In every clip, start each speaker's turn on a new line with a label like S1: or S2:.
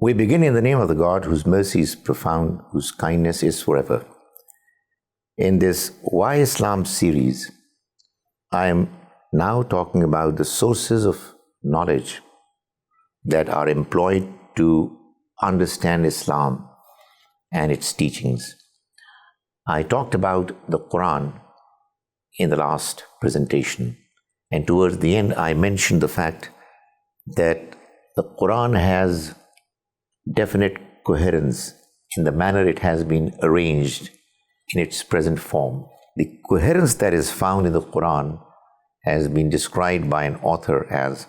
S1: We begin in the name of the God whose mercy is profound, whose kindness is forever. In this Why Islam series, I am now talking about the sources of knowledge that are employed to understand Islam and its teachings. I talked about the Quran in the last presentation, and towards the end I mentioned the fact that the Quran has definite coherence in the manner it has been arranged in its present form. The coherence that is found in the Quran has been described by an author as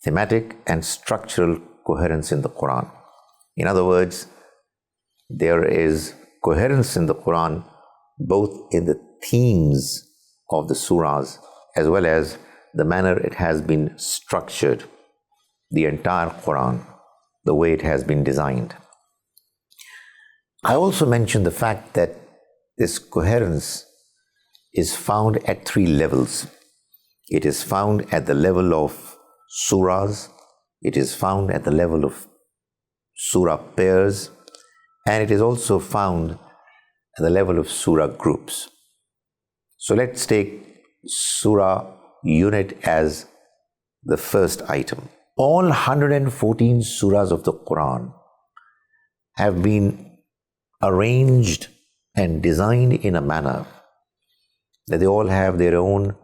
S1: thematic and structural coherence in the Quran. In other words, there is coherence in the Quran both in the themes of the surahs as well as the manner it has been structured, the entire Quran, the way it has been designed. I also mentioned the fact that this coherence is found at three levels. It is found at the level of surahs, it is found at the level of surah pairs, and it is also found at the level of surah groups. So let's take surah unit as the first item. All 114 surahs of the Quran have been arranged and designed in a manner that they all have their own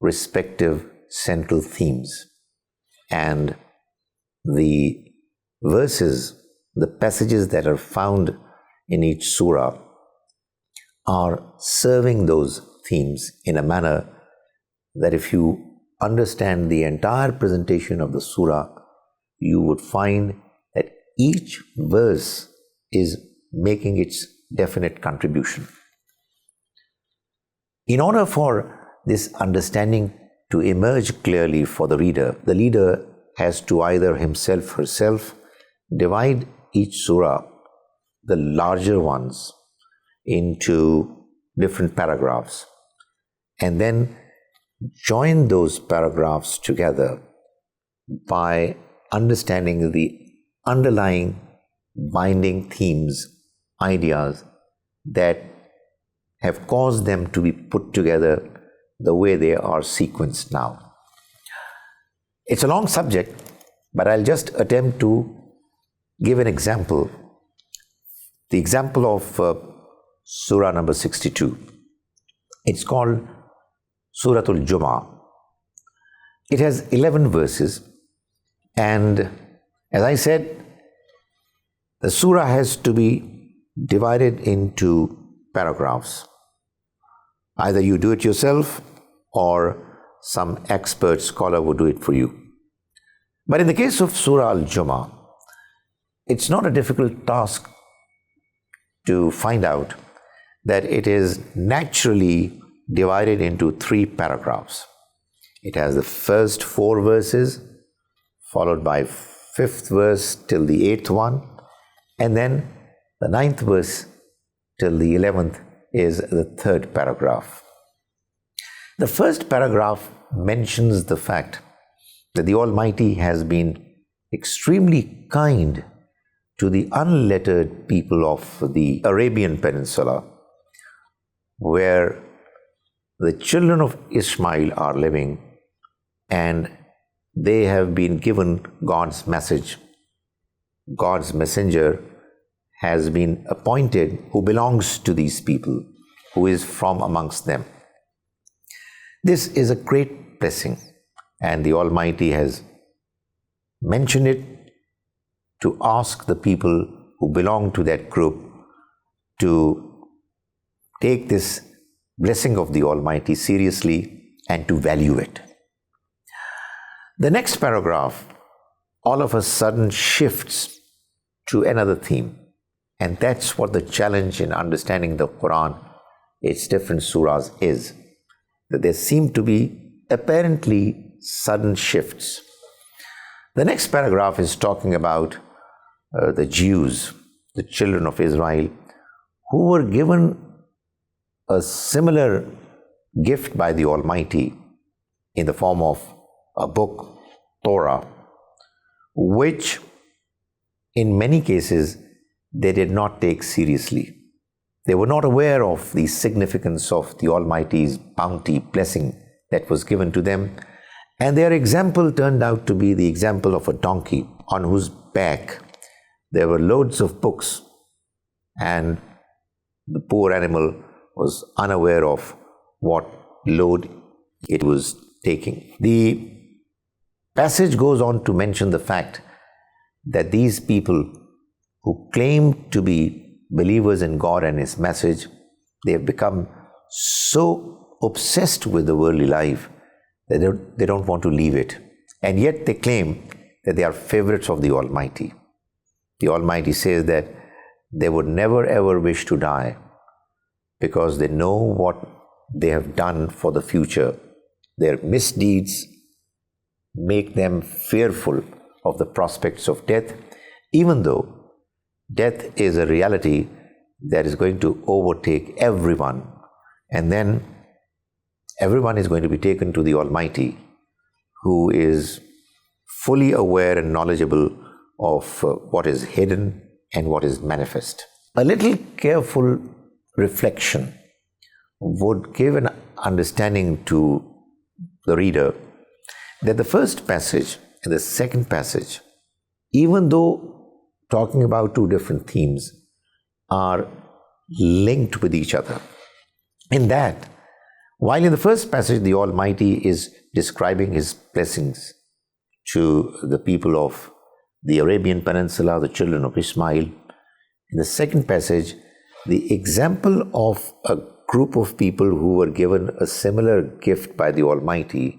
S1: respective central themes. And the verses, the passages that are found in each surah are serving those themes in a manner that if you understand the entire presentation of the surah, you would find that each verse is making its definite contribution. In order for this understanding to emerge clearly for the leader has to either himself, herself, divide each surah, the larger ones, into different paragraphs, and then join those paragraphs together by understanding the underlying binding themes, ideas that have caused them to be put together the way they are sequenced now. It's a long subject, but I'll just attempt to give an example. The example of Surah number 62. It's called Suratul Jum'ah. It has 11 verses, and as I said, the surah has to be divided into paragraphs. Either you do it yourself or some expert scholar would do it for you. But in the case of Surah Al-Jum'ah, it's not a difficult task to find out that it is naturally divided into three paragraphs. It has the first 4 verses, followed by 5th verse till the 8th one, and then the 9th verse till the 11th is the 3rd paragraph. The first paragraph mentions the fact that the Almighty has been extremely kind to the unlettered people of the Arabian Peninsula, where the children of Ishmael are living, and they have been given God's message. God's messenger has been appointed who belongs to these people, who is from amongst them. This is a great blessing, and the Almighty has mentioned it to ask the people who belong to that group to take this blessing of the Almighty seriously and to value it. The next paragraph all of a sudden shifts to another theme, and that's what the challenge in understanding the Quran, its different surahs, is. That there seem to be apparently sudden shifts. The next paragraph is talking about the Jews, the children of Israel, who were given a similar gift by the Almighty in the form of a book, Torah, which in many cases, they did not take seriously. They were not aware of the significance of the Almighty's bounty, blessing that was given to them, and their example turned out to be the example of a donkey on whose back there were loads of books, and the poor animal was unaware of what load it was taking. The passage goes on to mention the fact that these people who claim to be believers in God and His message, they have become so obsessed with the worldly life that they don't want to leave it. And yet they claim that they are favorites of the Almighty. The Almighty says that they would never ever wish to die because they know what they have done for the future. Their misdeeds make them fearful of the prospects of death, even though death is a reality that is going to overtake everyone, and then everyone is going to be taken to the Almighty, who is fully aware and knowledgeable of what is hidden and what is manifest. A little careful reflection would give an understanding to the reader that the first passage and the second passage, even though talking about two different themes, are linked with each other. In that, while in the first passage the Almighty is describing His blessings to the people of the Arabian Peninsula, the children of Ismail, in the second passage, the example of a group of people who were given a similar gift by the Almighty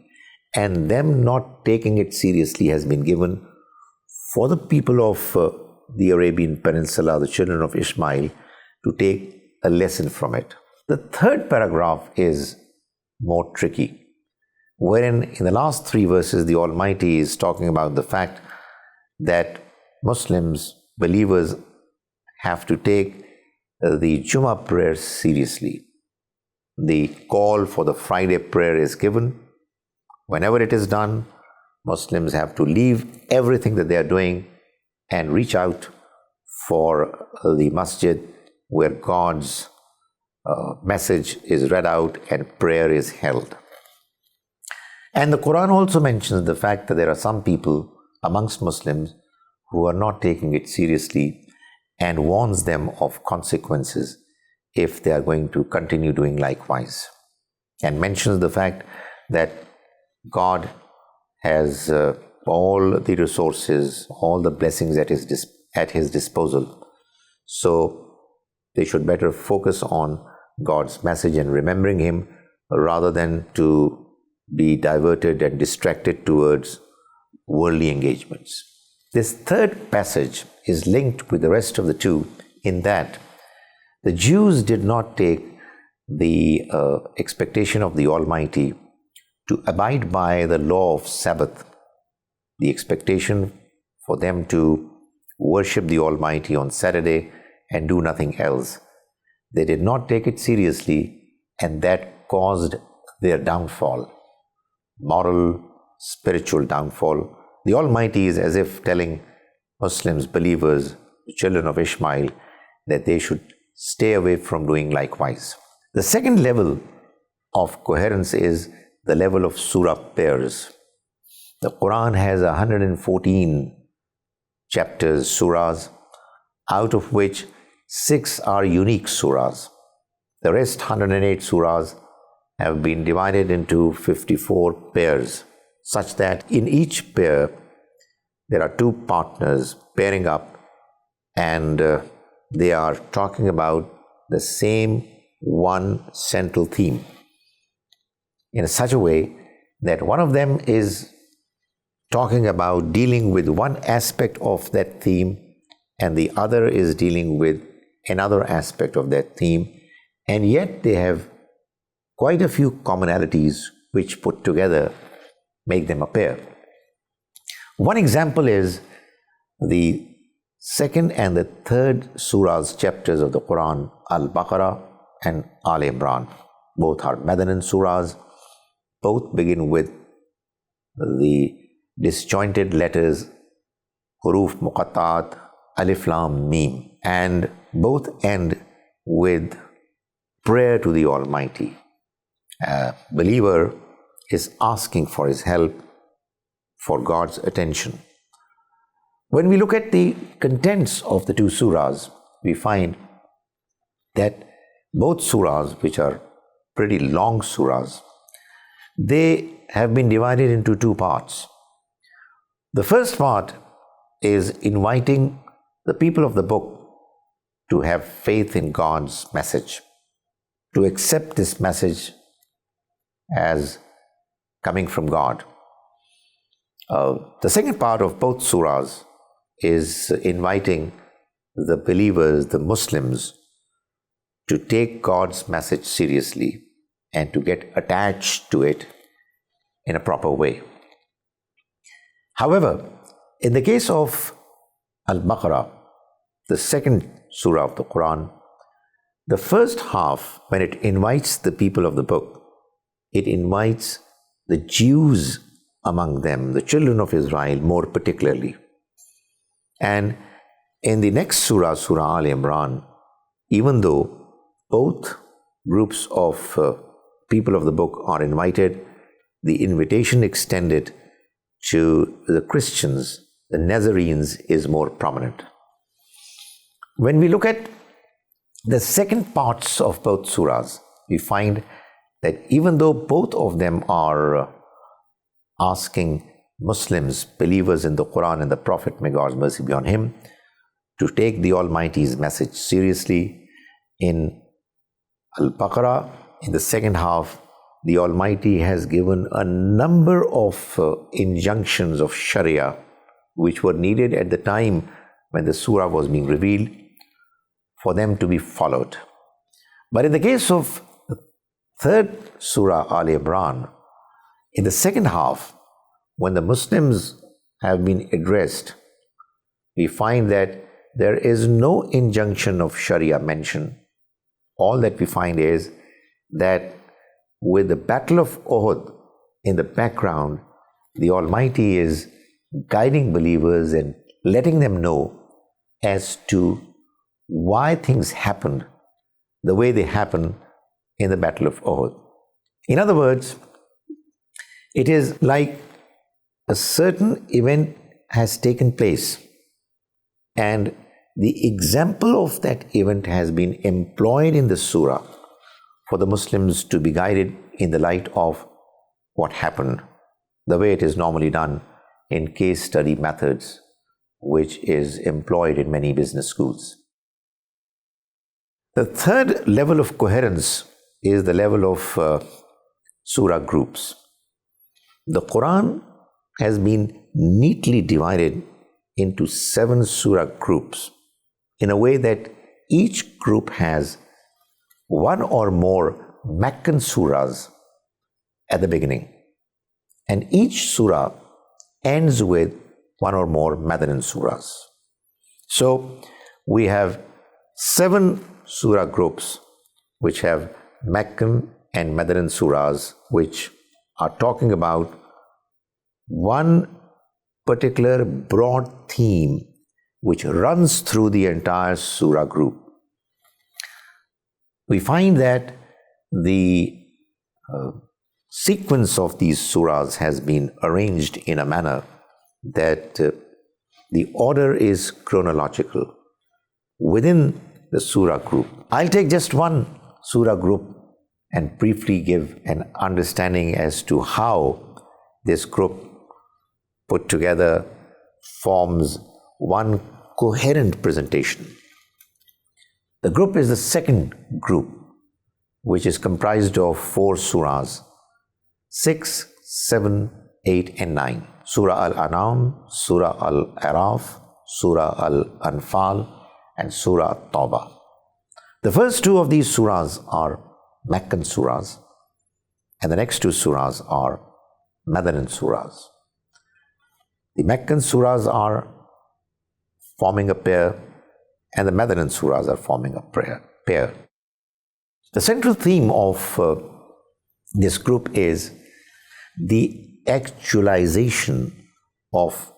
S1: and them not taking it seriously has been given for the people of the Arabian Peninsula, the children of Ismail, to take a lesson from it. The third paragraph is more tricky, wherein in the last three verses the Almighty is talking about the fact that Muslims, believers, have to take the Jummah prayer seriously. The call for the Friday prayer is given. Whenever it is done, Muslims have to leave everything that they are doing and reach out for the masjid where God's message is read out and prayer is held. And the Quran also mentions the fact that there are some people amongst Muslims who are not taking it seriously and warns them of consequences if they are going to continue doing likewise, and mentions the fact that God has all the resources, all the blessings at His disposal. So they should better focus on God's message and remembering Him rather than to be diverted and distracted towards worldly engagements. This third passage is linked with the rest of the two in that the Jews did not take the expectation of the Almighty to abide by the law of Sabbath, the expectation for them to worship the Almighty on Saturday and do nothing else. They did not take it seriously, and that caused their downfall, moral, spiritual downfall. The Almighty is as if telling Muslims, believers, the children of Ishmael, that they should stay away from doing likewise. The second level of coherence is the level of surah pairs. The Quran has 114 chapters, surahs, out of which 6 are unique surahs. The rest 108 surahs have been divided into 54 pairs, such that in each pair there are 2 partners pairing up, and they are talking about the same one central theme in such a way that one of them is talking about dealing with one aspect of that theme and the other is dealing with another aspect of that theme, and yet they have quite a few commonalities which put together make them a pair. One example is the second and the third surah's chapters of the Quran, Al-Baqarah and Al-Imran. Both are Madanan surahs. Both begin with the disjointed letters, huruf muqatta'at, Alif Lam Mim, and both end with prayer to the Almighty. A believer is asking for his help, for God's attention. When we look at the contents of the two surahs, we find that both surahs, which are pretty long surahs, they have been divided into two parts. The first part is inviting the people of the book to have faith in God's message, to accept this message as coming from God. The second part of both surahs is inviting the believers, the Muslims, to take God's message seriously and to get attached to it in a proper way. However, in the case of Al-Baqarah, the second surah of the Quran, the first half, when it invites the people of the book, it invites the Jews among them, the children of Israel more particularly. And in the next surah, Surah Al-Imran, even though both groups of people of the book are invited, the invitation extended to the Christians, the Nazarenes, is more prominent. When we look at the second parts of both surahs, we find that even though both of them are asking Muslims, believers in the Quran and the Prophet, may God's mercy be on him, to take the Almighty's message seriously, in Al-Baqarah, in the second half, the Almighty has given a number of injunctions of Sharia which were needed at the time when the surah was being revealed for them to be followed. But in the case of the third surah, Al-Imran, in the second half, when the Muslims have been addressed, we find that there is no injunction of Sharia mentioned. All that we find is that with the Battle of Uhud in the background, the Almighty is guiding believers and letting them know as to why things happened the way they happened in the Battle of Uhud. In other words, it is like a certain event has taken place, and the example of that event has been employed in the surah for the Muslims to be guided in the light of what happened, the way it is normally done in case study methods, which is employed in many business schools. The third level of coherence is the level of surah groups. The Quran has been neatly divided into 7 surah groups in a way that each group has one or more Meccan surahs at the beginning, and each surah ends with one or more Madanan surahs. So we have 7 surah groups which have Meccan and Madanan surahs, which are talking about one particular broad theme which runs through the entire surah group. We find that the sequence of these surahs has been arranged in a manner that the order is chronological within the surah group. I'll take just one surah group and briefly give an understanding as to how this group put together forms one coherent presentation. The group is the second group, which is comprised of 4 surahs, 6, 7, 8, and 9. Surah Al-An'am, Surah Al-Araf, Surah Al-Anfal, and Surah At-Tawbah. The first 2 of these surahs are Meccan surahs, and the next 2 surahs are Madanan surahs. The Meccan surahs are forming a pair, and the Madanan surahs are forming a pair. The central theme of this group is the actualization of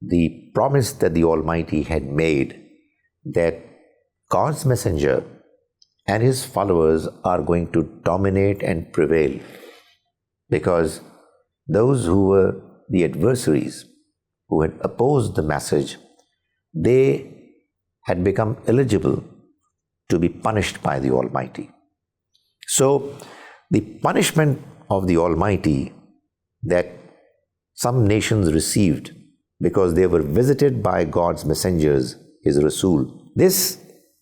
S1: the promise that the Almighty had made that God's messenger and his followers are going to dominate and prevail, because those who were the adversaries, who had opposed the message, they had become eligible to be punished by the Almighty. So, the punishment of the Almighty that some nations received because they were visited by God's messengers, his Rasul, this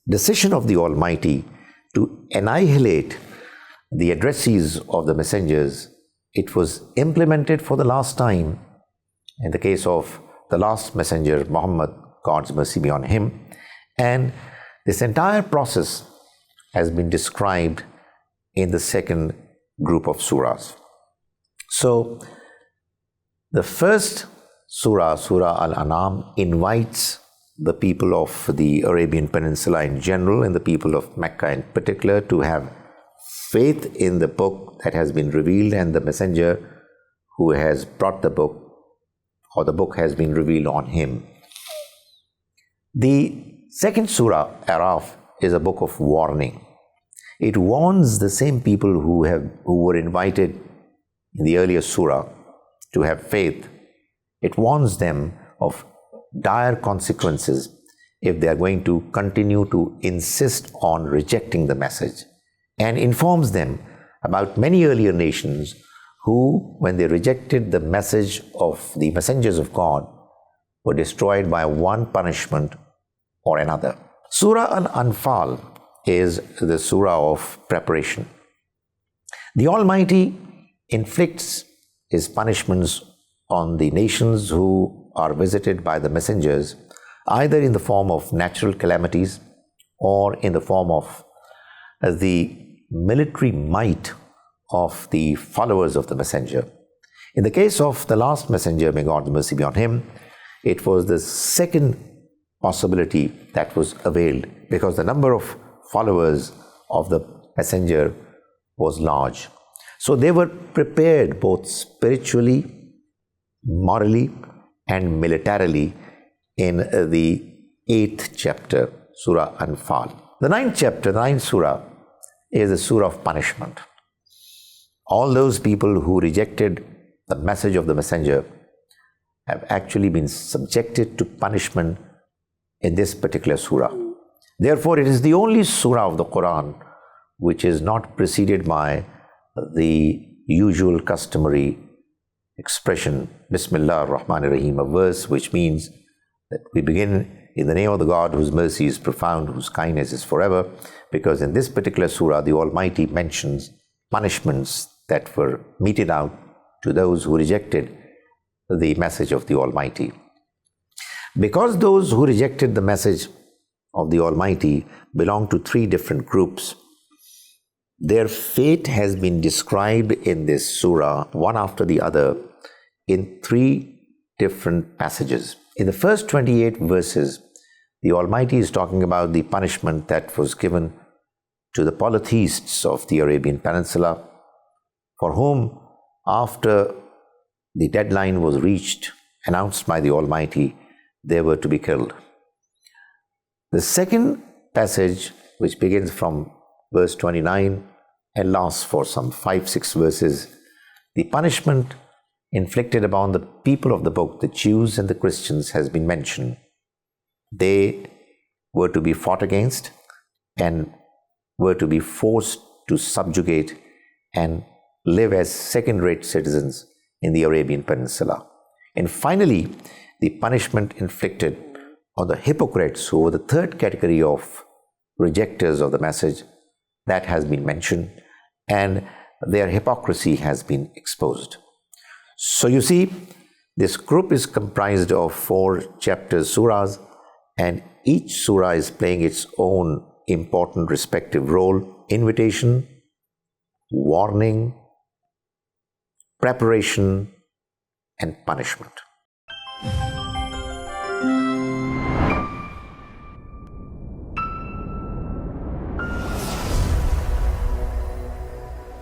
S1: decision of the Almighty to annihilate the addressees of the messengers, it was implemented for the last time in the case of the last messenger, Muhammad, God's mercy be on him. And this entire process has been described in the second group of surahs. So, the first surah, Surah Al-An'am, invites the people of the Arabian Peninsula in general and the people of Mecca in particular to have faith in the book that has been revealed and the messenger who has brought the book, or the book has been revealed on him. The second surah, Araf, is a book of warning. It warns the same people who were invited in the earlier surah to have faith. It warns them of dire consequences if they are going to continue to insist on rejecting the message, and informs them about many earlier nations who, when they rejected the message of the messengers of God, were destroyed by one punishment or another. Surah Al-Anfal is the surah of preparation. The Almighty inflicts his punishments on the nations who are visited by the messengers, either in the form of natural calamities or in the form of the military might of the followers of the messenger. In the case of the last messenger, may God's mercy be on him, it was the second possibility that was availed, because the number of followers of the messenger was large. So they were prepared both spiritually, morally, and militarily in the 8th chapter, Surah Anfal. The 9th chapter, the 9th surah, is a surah of punishment. All those people who rejected the message of the messenger have actually been subjected to punishment in this particular surah. Therefore, it is the only surah of the Quran which is not preceded by the usual customary expression, Bismillah ar-Rahman ar-Rahim, a verse which means that we begin in the name of the God whose mercy is profound, whose kindness is forever, because in this particular surah, the Almighty mentions punishments that were meted out to those who rejected the message of the Almighty. Because those who rejected the message of the Almighty belong to three different groups, their fate has been described in this surah, one after the other, in three different passages. In the first 28 verses, the Almighty is talking about the punishment that was given to the polytheists of the Arabian Peninsula, for whom, after the deadline was reached, announced by the Almighty, they were to be killed. The second passage, which begins from verse 29 and lasts for some 5-6 verses, the punishment inflicted upon the people of the book, the Jews and the Christians, has been mentioned. They were to be fought against and were to be forced to subjugate and live as second-rate citizens in the Arabian Peninsula. And finally, the punishment inflicted on the hypocrites, who were the third category of rejectors of the message, that has been mentioned, and their hypocrisy has been exposed. So you see, this group is comprised of 4 chapters, surahs, and each surah is playing its own important respective role: invitation, warning, preparation, and punishment.